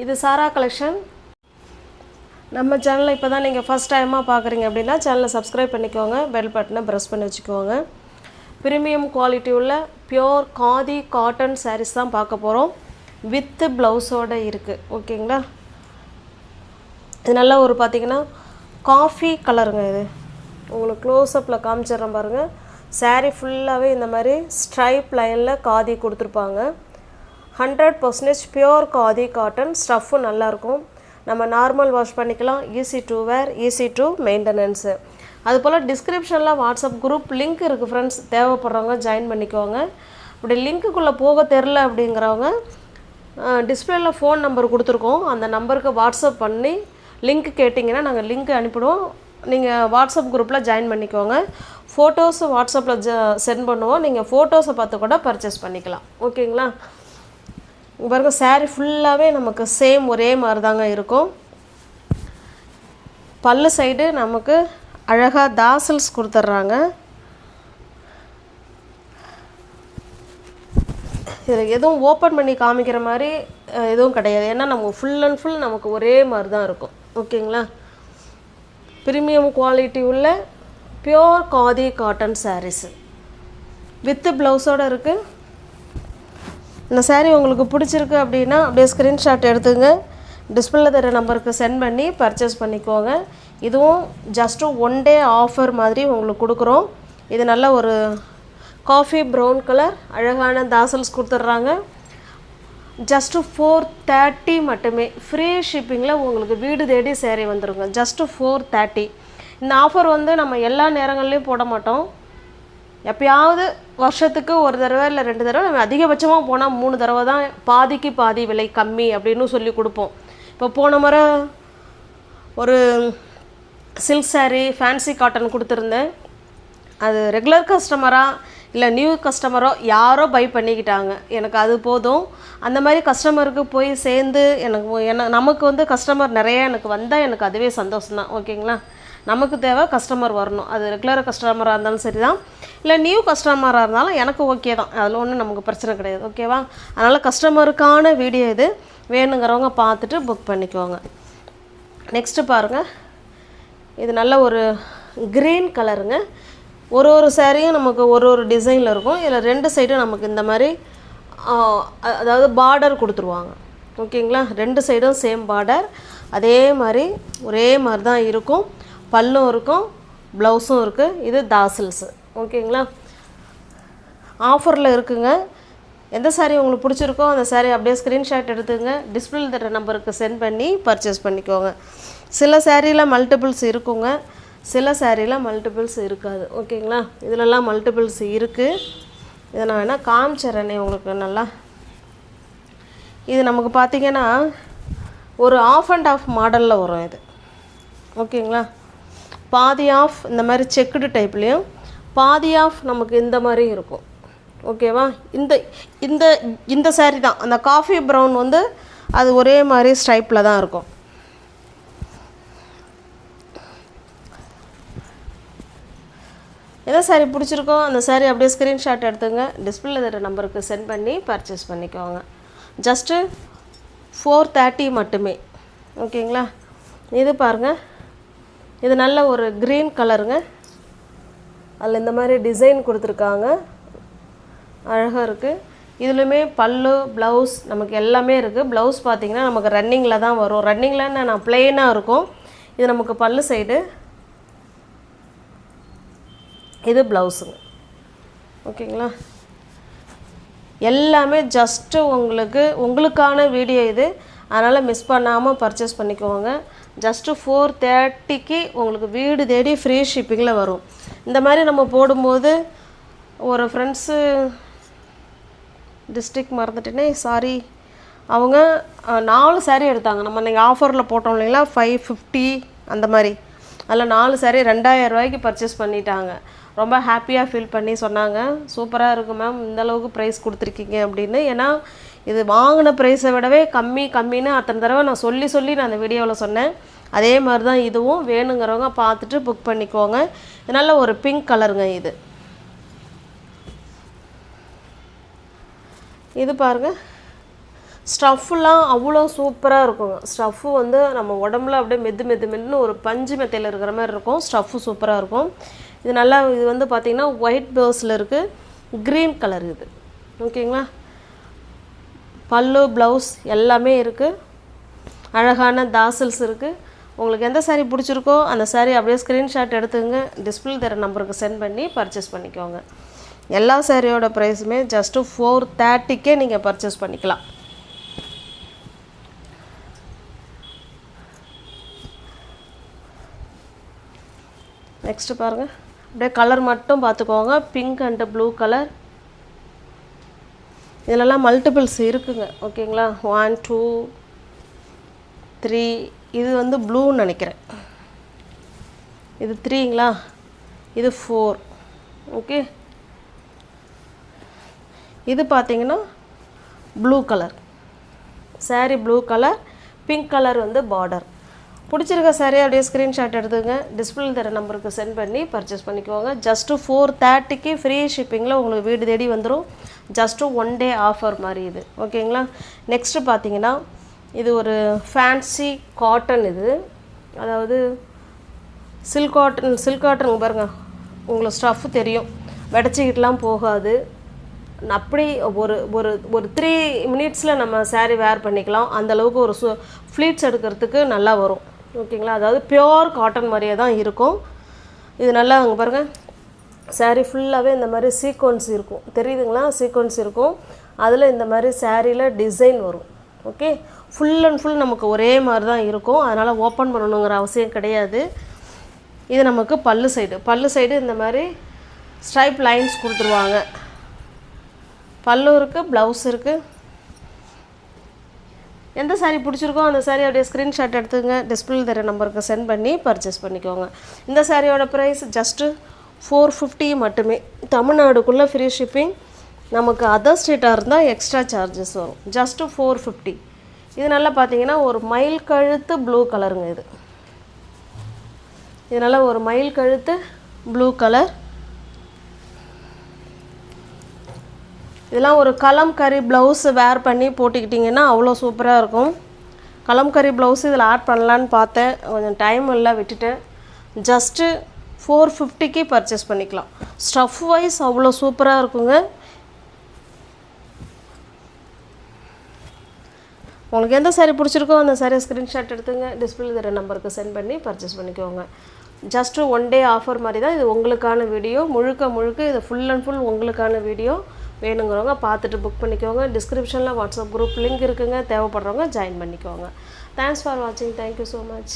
இது சாரா கலெக்ஷன். நம்ம சேனலை இப்போ தான் நீங்கள் ஃபஸ்ட் டைமாக பார்க்குறீங்க அப்படின்னா சேனலை சப்ஸ்கிரைப் பண்ணிக்கோங்க, பெல் பட்டனை ப்ரெஸ் பண்ணி வச்சுக்கோங்க. ப்ரீமியம் குவாலிட்டி உள்ள பியோர் காதி காட்டன் சாரீஸ் தான் பார்க்க போகிறோம். வித்து ப்ளவுஸோடு இருக்குது. ஓகேங்களா? இது நல்லா ஒரு பார்த்திங்கன்னா காஃபி கலருங்க. இது உங்களுக்கு க்ளோஸ்அப்பில் காமிச்சிட்றேன் பாருங்கள். சாரீ ஃபுல்லாகவே இந்த மாதிரி ஸ்ட்ரைப் லைனில் காதி கொடுத்துருப்பாங்க. 100% பியோர் காதி காட்டன். ஸ்டஃப்பும் நல்லாயிருக்கும். நம்ம நார்மல் வாஷ் பண்ணிக்கலாம். Easy to wear, easy to maintenance. அதுபோல் டிஸ்கிரிப்ஷனில் வாட்ஸ்அப் குரூப் லிங்க் இருக்குது ஃப்ரெண்ட்ஸ். தேவைப்படுறவங்க ஜாயின் பண்ணிக்கோங்க. அப்படி லிங்க்குள்ளே போக தெரில அப்படிங்கிறவங்க டிஸ்பிளேல ஃபோன் நம்பர் கொடுத்துருக்கோம். அந்த நம்பருக்கு வாட்ஸ்அப் பண்ணி லிங்க் கேட்டிங்கன்னா நாங்கள் லிங்க் அனுப்பிடுவோம். நீங்கள் வாட்ஸ்அப் குரூப்பில் ஜாயின் பண்ணிக்கோங்க. ஃபோட்டோஸ் வாட்ஸ்அப்பில் சென்ட் பண்ணுவோம். நீங்கள் ஃபோட்டோஸை பார்த்து கூட பர்ச்சேஸ் பண்ணிக்கலாம். ஓகேங்களா? பாருங்க, சாரீ ஃபுல்லாகவே நமக்கு சேம் ஒரே மாதிரி தாங்க இருக்கும். பல்லு சைடு நமக்கு அழகாக தாசல்ஸ் கொடுத்துட்றாங்க. இதில் எதுவும் ஓப்பன் பண்ணி காமிக்கிற மாதிரி எதுவும் கிடையாது. ஏன்னா நம்ம ஃபுல் அண்ட் ஃபுல் நமக்கு ஒரே மாதிரி தான் இருக்கும். ஓகேங்களா? ப்ரீமியம் குவாலிட்டி உள்ள pure khadi cotton sarees with ப்ளவுஸோடு இருக்குது. இந்த சாரீ உங்களுக்கு பிடிச்சிருக்கு அப்படின்னா அப்படியே ஸ்க்ரீன்ஷாட் எடுத்துங்க. டிஸ்பிளேல தர நம்பருக்கு சென்ட் பண்ணி பர்ச்சேஸ் பண்ணிக்கோங்க. இதுவும் ஜஸ்ட்டு 1 டே ஆஃபர் மாதிரி உங்களுக்கு கொடுக்குறோம். இது நல்ல ஒரு காஃபி ப்ரௌன் கலர் அழகான தாசல்ஸ் கொடுத்துட்றாங்க. ஜஸ்ட்டு 430 மட்டுமே. ஃப்ரீ ஷிப்பிங்கில் உங்களுக்கு வீடு தேடி சேரீ வந்துடுங்க. ஜஸ்ட்டு 430. இந்த ஆஃபர் வந்து நம்ம எல்லா நேரங்கள்லேயும் போட மாட்டோம். எப்போயாவது வருஷத்துக்கு ஒரு தடவை இல்லை 2 தடவை, நம்ம அதிகபட்சமாக போனால் 3 தடவை தான் பாதிக்கு பாதி விலை கம்மி அப்படின்னு சொல்லி கொடுப்போம். இப்போ போன முறை ஒரு சில்க் சாரீ ஃபேன்சி காட்டன் கொடுத்துருந்தேன். அது ரெகுலர் கஸ்டமராக இல்லை நியூ கஸ்டமரோ யாரோ பை பண்ணிக்கிட்டாங்க. எனக்கு அது போதும். அந்த மாதிரி கஸ்டமருக்கு போய் சேர்ந்து நமக்கு வந்து கஸ்டமர் நிறையா எனக்கு வந்தால் எனக்கு அதுவே சந்தோஷம்தான். ஓகேங்களா? நமக்கு தேவை கஸ்டமர் வரணும். அது ரெகுலர் கஸ்டமராக இருந்தாலும் சரி தான், இல்லை நியூ கஸ்டமராக இருந்தாலும் எனக்கு ஓகே தான். அதில் ஒன்றும் நமக்கு பிரச்சனை கிடையாது. ஓகேவா? அதனால் கஸ்டமருக்கான வீடியோ இது. வேணுங்கிறவங்க பார்த்துட்டு புக் பண்ணிக்குவாங்க. நெக்ஸ்ட்டு பாருங்கள். இது நல்ல ஒரு க்ரீன் கலருங்க. ஒரு சாரியும் நமக்கு ஒரு டிசைனில் இருக்கும். இதில் 2 சைடும் நமக்கு இந்த மாதிரி அதாவது பார்டர் கொடுத்துருவாங்க. ஓகேங்களா? 2 சைடும் சேம் பார்டர். அதே மாதிரி ஒரே மாதிரி தான் இருக்கும். பல்லும் இருக்கும், ப்ளவுஸும் இருக்குது. இது தாசல்ஸு. ஓகேங்களா? ஆஃபரில் இருக்குங்க. எந்த சாரீ உங்களுக்கு பிடிச்சிருக்கோ அந்த சாரீ அப்படியே ஸ்க்ரீன்ஷாட் எடுத்துங்க. டிஸ்பிளேல தர நம்பருக்கு சென்ட் பண்ணி பர்ச்சேஸ் பண்ணிக்கோங்க. சில சாரியில் மல்டிபிள்ஸ் இருக்குங்க, சில சாரியில் மல்டிபிள்ஸ் இருக்காது. ஓகேங்களா? இதிலெல்லாம் மல்டிபிள்ஸ் இருக்குது. இதை நான் வேணால் காமிச்சிட்றேனே உங்களுக்கு நல்லா. இது நமக்கு பார்த்திங்கன்னா ஒரு ஆஃப் அண்ட் ஆஃப் மாடலில் வரும் இது. ஓகேங்களா? பாதி ஆஃப் இந்த மாதிரி செக்குடு டைப்லேயும், பாதி ஆஃப் நமக்கு இந்த மாதிரி இருக்கும். ஓகேவா? இந்த இந்த இந்த சாரீ தான் அந்த காஃபி ப்ரௌன் வந்து அது ஒரே மாதிரி ஸ்ட்ரைப்பில் தான் இருக்கும். எந்த சாரீ பிடிச்சிருக்கோ அந்த சாரீ அப்படியே ஸ்க்ரீன்ஷாட் எடுத்துங்க. டிஸ்பிளேல தர நம்பருக்கு சென்ட் பண்ணி பர்ச்சேஸ் பண்ணிக்கோங்க. ஜஸ்ட்டு 430 மட்டுமே. ஓகேங்களா? இது பாருங்கள். இது நல்ல ஒரு க்ரீன் கலருங்க. அதில் இந்த மாதிரி டிசைன் கொடுத்துருக்காங்க. அழகாக இருக்குது. இதுலையுமே பல்லு ப்ளவுஸ் நமக்கு எல்லாமே இருக்குது. ப்ளவுஸ் பார்த்திங்கன்னா நமக்கு ரன்னிங்கில் தான் வரும். ரன்னிங்கில் நான் ப்ளெயினாக இருக்கும். இது நமக்கு பல்லு சைடு, இது ப்ளவுஸுங்க. ஓகேங்களா? எல்லாமே ஜஸ்ட்டு உங்களுக்கான வீடியோ இது. அதனால் மிஸ் பண்ணாமல் பர்ச்சேஸ் பண்ணிக்கோங்க. ஜஸ்ட்டு 430க்கு உங்களுக்கு வீடு தேடி ஃப்ரீ ஷிப்பிங்கில் வரும். இந்த மாதிரி நம்ம போடும்போது ஒரு ஃப்ரெண்ட்ஸு டிஸ்ட்ரிக்ட் மறந்துட்டேனே, சாரி, அவங்க 4 சாரீ எடுத்தாங்க. நம்ம நீங்கள் ஆஃபரில் போட்டோம் இல்லைங்களா, 550 அந்த மாதிரி. அதில் 4 சாரீ 2000 ரூபாய்க்கு பர்ச்சேஸ் பண்ணிட்டாங்க. ரொம்ப ஹாப்பியாக ஃபீல் பண்ணி சொன்னாங்க, சூப்பராக இருக்குது மேம், இந்தளவுக்கு ப்ரைஸ் கொடுத்துருக்கீங்க அப்படின்னு. ஏன்னா இது வாங்கின ப்ரைஸை விடவே கம்மின்னு அத்தனை தடவை நான் சொல்லி நான் அந்த வீடியோவில் சொன்னேன். அதே மாதிரி தான் இதுவும். வேணுங்கிறவங்க பார்த்துட்டு புக் பண்ணிக்கோங்க. இதனால் ஒரு பிங்க் கலருங்க இது. இது பாருங்கள், ஸ்டஃப்லாம் அவ்வளோ சூப்பராக இருக்குங்க. ஸ்டஃப்பு வந்து நம்ம உடம்புல அப்படியே மெதுன்னு ஒரு பஞ்சு மெத்தையில் இருக்கிற மாதிரி இருக்கும். ஸ்டஃப்பு சூப்பராக இருக்கும். இது நல்லா இது வந்து பார்த்திங்கன்னா ஒயிட் பேஸில் இருக்குது, க்ரீன் கலர் இது. ஓகேங்களா? பல்லு ப்ளவுஸ் எல்லாமே இருக்குது. அழகான தாசல்ஸ் இருக்குது. உங்களுக்கு எந்த சாரீ பிடிச்சிருக்கோ அந்த சாரீ அப்படியே ஸ்க்ரீன்ஷாட் எடுத்துங்க, டிஸ்பிளே தர நம்பருக்கு சென்ட் பண்ணி பர்ச்சேஸ் பண்ணிக்கோங்க. எல்லா சாரியோட ப்ரைஸுமே ஜஸ்ட்டு 430க்கே நீங்கள் பர்ச்சேஸ் பண்ணிக்கலாம். நெக்ஸ்ட்டு பாருங்கள், அப்படியே கலர் மட்டும் பார்த்துக்கோங்க. Pink and blue colour. இதிலெல்லாம் மல்டிபிள்ஸ் இருக்குங்க. ஓகேங்களா? 1 2 3. இது வந்து ப்ளூன்னு நினைக்கிறேன். இது 3ங்களா? இது 4. ஓகே, இது பார்த்தீங்கன்னா blue colour sari. Blue colour, pink colour வந்து பார்டர். பிடிச்சிருக்க சாரீ அப்படியே ஸ்க்ரீன்ஷாட் எடுத்துங்க, டிஸ்பிளே தர நம்பருக்கு சென்ட் பண்ணி பர்ச்சேஸ் பண்ணிக்கோங்க. ஜஸ்ட்டு 430க்கு ஃப்ரீ ஷிப்பிங்கில் உங்களுக்கு வீடு தேடி வந்துடும். ஜஸ்ட்டு 1 டே ஆஃபர் மாதிரி இது. ஓகேங்களா? நெக்ஸ்ட்டு பார்த்தீங்கன்னா இது ஒரு ஃபேன்சி காட்டன். இது அதாவது சில்க் காட்டன் பாருங்கள். உங்களுக்கு ஸ்டஃப் தெரியும், வெடச்சிக்கிட்டுலாம் போகாது. அப்படி ஒரு ஒரு ஒரு 3 மினிட்ஸில் நம்ம சாரீ வேர் பண்ணிக்கலாம். அந்தளவுக்கு ஒரு ஃப்ளீட்ஸ் எடுக்கிறதுக்கு நல்லா வரும். ஓகேங்களா? அதாவது பியோர் காட்டன் மாதிரியே தான் இருக்கும். இது நல்லா அங்கே பாருங்கள், சாரீ ஃபுல்லாகவே இந்த மாதிரி சீக்வன்ஸ் இருக்கும். தெரியுதுங்களா? சீக்வன்ஸ் இருக்கும். அதில் இந்த மாதிரி சாரியில் டிசைன் வரும். ஓகே, ஃபுல் அண்ட் ஃபுல் நமக்கு ஒரே மாதிரி தான் இருக்கும். அதனால் ஓப்பன் பண்ணணுங்கிற அவசியம் கிடையாது. இது நமக்கு பல்லு சைடு இந்த மாதிரி ஸ்ட்ரைப் லைன்ஸ் கொடுத்துருவாங்க. பல்லு இருக்குது, ப்ளவுஸ் இருக்குது. எந்த சாரீ பிடிச்சிருக்கோ அந்த சாரீ அப்படியே ஸ்க்ரீன்ஷாட் எடுத்துங்க, டிஸ்பிளே தர நம்பருக்கு சென்ட் பண்ணி பர்ச்சேஸ் பண்ணிக்கோங்க. இந்த சாரியோட ப்ரைஸ் ஜஸ்ட்டு 450 மட்டுமே. தமிழ்நாடுக்குள்ளே ஃப்ரீ ஷிப்பிங். நமக்கு அதர் ஸ்டேட்டாக இருந்தால் எக்ஸ்ட்ரா சார்ஜஸ் வரும். ஜஸ்ட்டு 450. இது நல்லா பார்த்தீங்கன்னா ஒரு மயில் கழுத்து ப்ளூ கலருங்க. இது நல்லா ஒரு மயில் கழுத்து ப்ளூ கலர். இதெல்லாம் ஒரு கலம்கரி ப்ளவுஸ் வேர் பண்ணி போட்டுக்கிட்டிங்கன்னா அவ்வளோ சூப்பராக இருக்கும். கலம்கரி ப்ளவுஸ் இதில் ஆட் பண்ணலான்னு பார்த்தேன், கொஞ்சம் டைம் இல்லை விட்டுட்டேன். ஜஸ்ட்டு 450க்கு பர்ச்சேஸ் பண்ணிக்கலாம். ஸ்டஃப் வைஸ் அவ்வளோ சூப்பராக இருக்குங்க. உங்களுக்கு எந்த சாரீ பிடிச்சிருக்கோ அந்த சாரீ ஸ்க்ரீன்ஷாட் எடுத்துங்க, டிஸ்பிளே தர நம்பருக்கு சென்ட் பண்ணி பர்ச்சேஸ் பண்ணிக்கோங்க. ஜஸ்ட்டு 1 டே ஆஃபர் மாதிரி தான். இது உங்களுக்கான வீடியோ, முழுக்க இது ஃபுல் அண்ட் ஃபுல் உங்களுக்கான வீடியோ. வேணுங்கிறவங்க பார்த்துட்டு புக் பண்ணிக்கோங்க. டிஸ்கிரிப்ஷனில் வாட்ஸ்அப் குரூப் லிங்க் இருக்குங்க, தேவைப்படுறவங்க ஜாயின் பண்ணிக்கோங்க. தேங்க்ஸ் ஃபார் வாட்சிங். Thank you so much.